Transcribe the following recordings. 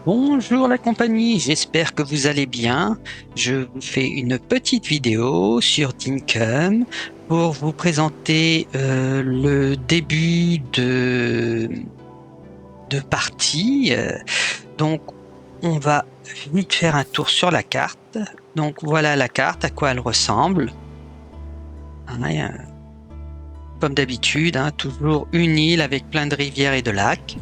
Bonjour la compagnie, j'espère que vous allez bien. Je vous fais une petite vidéo sur Dinkum pour vous présenter le début de partie. Donc on va vite faire un tour sur la carte. Donc voilà la carte, à quoi elle ressemble. Hein, comme d'habitude, hein, toujours une île avec plein de rivières et de lacs.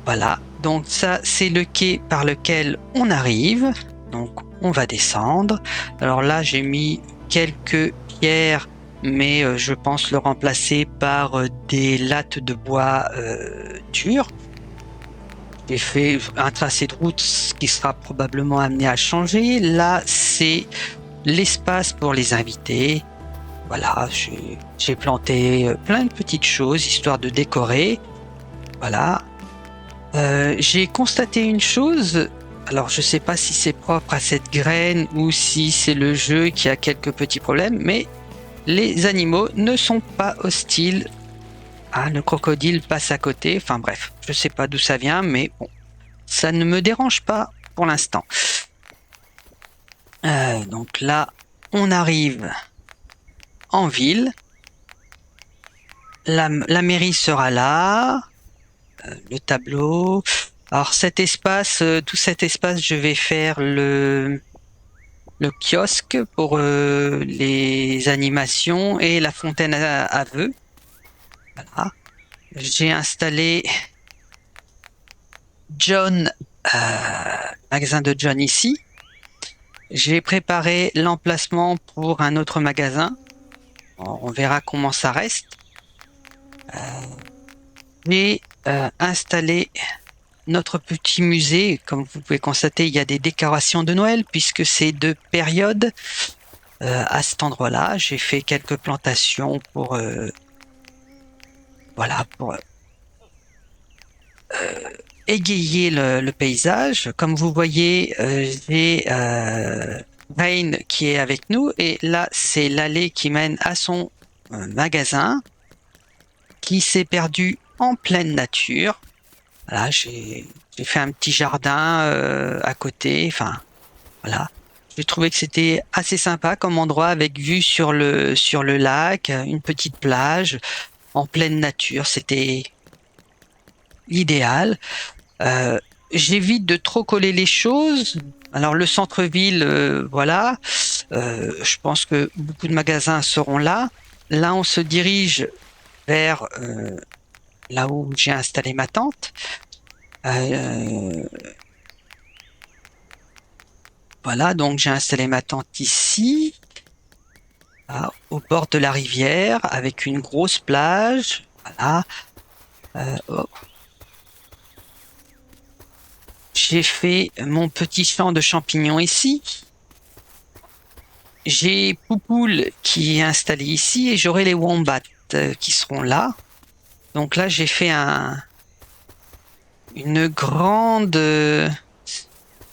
Voilà, donc ça c'est le quai par lequel on arrive. Donc on va descendre. Alors là j'ai mis quelques pierres, mais je pense le remplacer par des lattes de bois dur. J'ai fait un tracé de route qui sera probablement amené à changer. Là c'est l'espace pour les invités. Voilà, j'ai planté plein de petites choses histoire de décorer. Voilà. J'ai constaté une chose, alors je sais pas si c'est propre à cette graine ou si c'est le jeu qui a quelques petits problèmes, mais les animaux ne sont pas hostiles. Ah, le crocodile passe à côté, enfin bref, je sais pas d'où ça vient, mais bon, ça ne me dérange pas pour l'instant. Donc là, on arrive en ville. La mairie sera là, le tableau. Alors cet espace, tout cet espace, je vais faire le kiosque pour les animations et la fontaine à vœux. Voilà. J'ai installé John, magasin de John ici. J'ai préparé l'emplacement pour un autre magasin. On verra comment ça reste. J'ai installé notre petit musée. Comme vous pouvez constater, il y a des décorations de Noël puisque c'est de période. À cet endroit-là, j'ai fait quelques plantations pour voilà pour égayer le paysage. Comme vous voyez, j'ai Rain qui est avec nous et là c'est l'allée qui mène à son magasin qui s'est perdu en pleine nature. Là j'ai fait un petit jardin à côté. Enfin voilà. J'ai trouvé que c'était assez sympa comme endroit avec vue sur le lac, une petite plage en pleine nature. C'était l'idéal. Euh, J'évite de trop coller les choses. Alors le centre-ville, voilà. Je pense que beaucoup de magasins seront là. Là, on se dirige vers là où j'ai installé ma tente. Euh, voilà, donc j'ai installé ma tente ici, là, au bord de la rivière, avec une grosse plage. Voilà. Oh. J'ai fait mon petit champ de champignons ici. J'ai Poupoule qui est installé ici et j'aurai les wombats qui seront là. Donc là, j'ai fait une grande,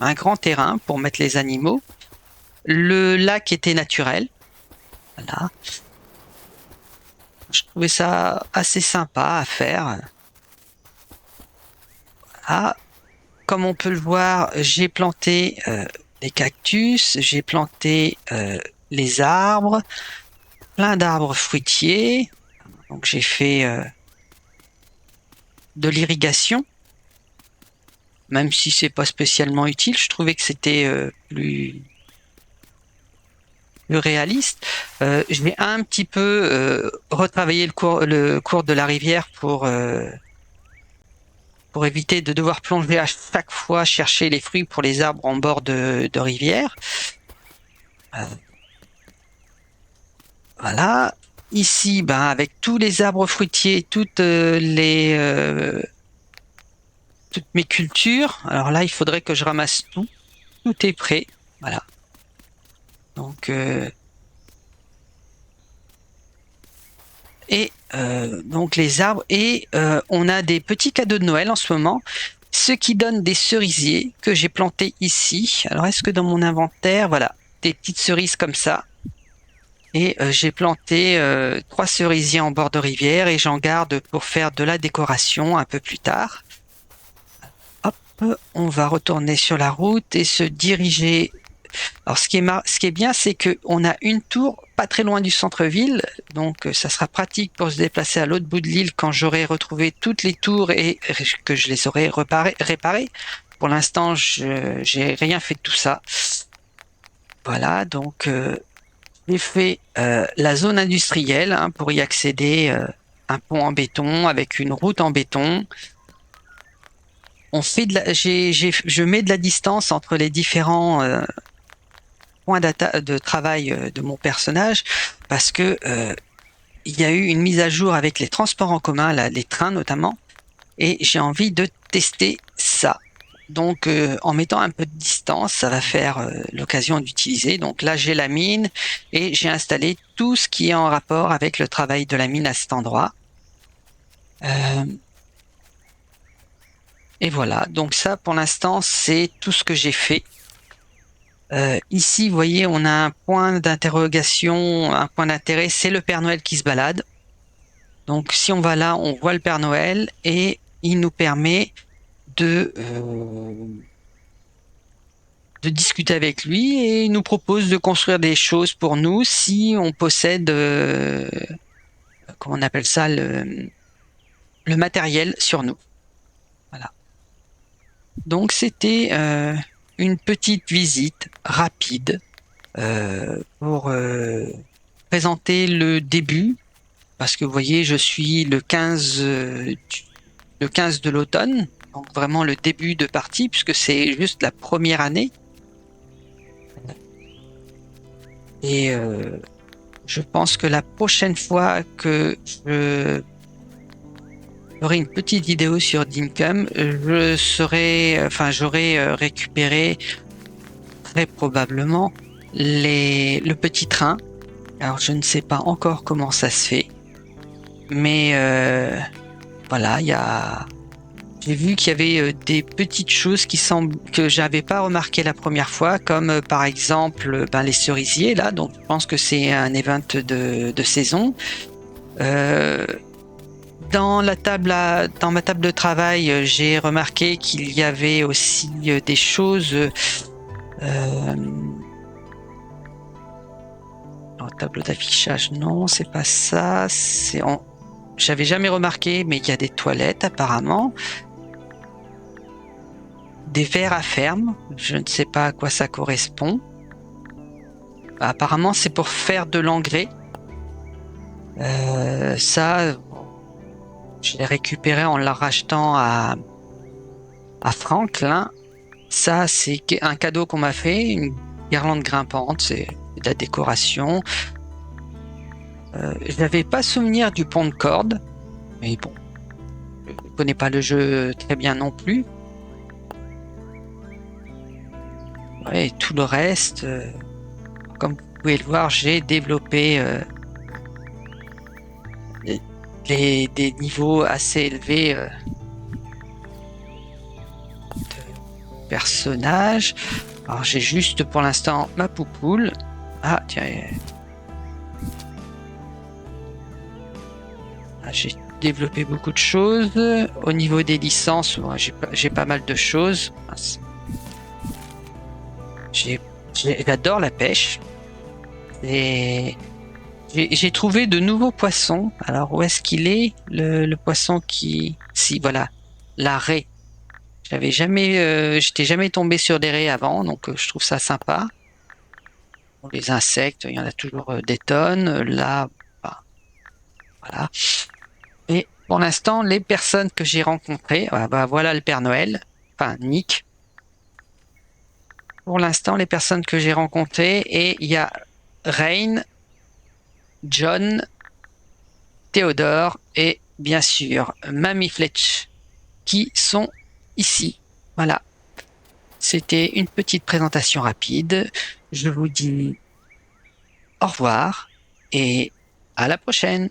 un grand terrain pour mettre les animaux. Le lac était naturel. Voilà. Je trouvais ça assez sympa à faire. Ah, comme on peut le voir, j'ai planté des cactus, j'ai planté les arbres, plein d'arbres fruitiers. Donc j'ai fait de l'irrigation, même si c'est pas spécialement utile. Je trouvais que c'était plus réaliste. Je vais un petit peu retravailler le cours de la rivière pour éviter de devoir plonger à chaque fois chercher les fruits pour les arbres en bord de rivière. Euh, voilà. Ici, ben, avec tous les arbres fruitiers, toutes mes cultures. Alors là, il faudrait que je ramasse tout. Tout est prêt. Voilà. Donc, donc les arbres et on a des petits cadeaux de Noël en ce moment, ce qui donne des cerisiers que j'ai plantés ici. Alors est-ce que dans mon inventaire, voilà, des petites cerises comme ça et j'ai planté 3 cerisiers en bord de rivière et j'en garde pour faire de la décoration un peu plus tard. Hop. On va retourner sur la route et se diriger. Alors, ce qui est bien, c'est que on a une tour pas très loin du centre-ville, donc ça sera pratique pour se déplacer à l'autre bout de l'île quand j'aurai retrouvé toutes les tours et que je les aurai réparées. Pour l'instant, j'ai rien fait de tout ça. Voilà, donc j'ai fait la zone industrielle hein, pour y accéder. Un pont en béton avec une route en béton. On fait je mets de la distance entre les différents points de travail de mon personnage parce que il y a eu une mise à jour avec les transports en commun, là, les trains notamment, et j'ai envie de tester ça. Donc en mettant un peu de distance, ça va faire l'occasion d'utiliser. Donc là, j'ai la mine et j'ai installé tout ce qui est en rapport avec le travail de la mine à cet endroit. Euh, et voilà, donc ça pour l'instant, c'est tout ce que j'ai fait. Ici, vous voyez, on a un point d'interrogation, un point d'intérêt, c'est le Père Noël qui se balade. Donc si on va là, on voit le Père Noël et il nous permet de discuter avec lui et il nous propose de construire des choses pour nous si on possède, comment on appelle ça, le matériel sur nous. Voilà. Donc c'était une petite visite rapide pour présenter le début, parce que vous voyez, je suis le 15, le 15 de l'automne, donc vraiment le début de partie, puisque c'est juste la première année. Et je pense que la prochaine fois que je ferai une petite vidéo sur Dinkum, j'aurai récupéré très probablement le petit train. Alors je ne sais pas encore comment ça se fait, mais voilà, j'ai vu qu'il y avait des petites choses que j'avais pas remarqué la première fois, comme par exemple les cerisiers là. Donc je pense que c'est un event de saison. Euh, dans ma table de travail, j'ai remarqué qu'il y avait aussi des choses. En tableau d'affichage, non, c'est pas ça. J'avais jamais remarqué, mais il y a des toilettes apparemment. Des verres à ferme, je ne sais pas à quoi ça correspond. Apparemment, c'est pour faire de l'engrais. Ça, je l'ai récupéré en la rachetant à Franklin. Ça, c'est un cadeau qu'on m'a fait, une guirlande grimpante, c'est de la décoration. Je n'avais pas souvenir du pont de corde, mais bon, je ne connais pas le jeu très bien non plus. Ouais, et tout le reste, comme vous pouvez le voir, j'ai développé des niveaux assez élevés de personnages. Alors j'ai juste pour l'instant ma poupoule. Ah tiens, j'ai développé beaucoup de choses. Au niveau des licences, j'ai pas mal de choses. J'adore la pêche. Et j'ai trouvé de nouveaux poissons. Alors où est-ce qu'il est, le poisson qui... Si, voilà, la raie. J'étais jamais tombé sur des raies avant, donc je trouve ça sympa. Bon, les insectes, il y en a toujours des tonnes. Là, bah, voilà. Et pour l'instant, les personnes que j'ai rencontrées, voilà le Père Noël, enfin Nick. Pour l'instant, les personnes que j'ai rencontrées, et il y a Rain, John, Théodore et bien sûr Mamie Fletch qui sont ici. Voilà. C'était une petite présentation rapide. Je vous dis au revoir et à la prochaine.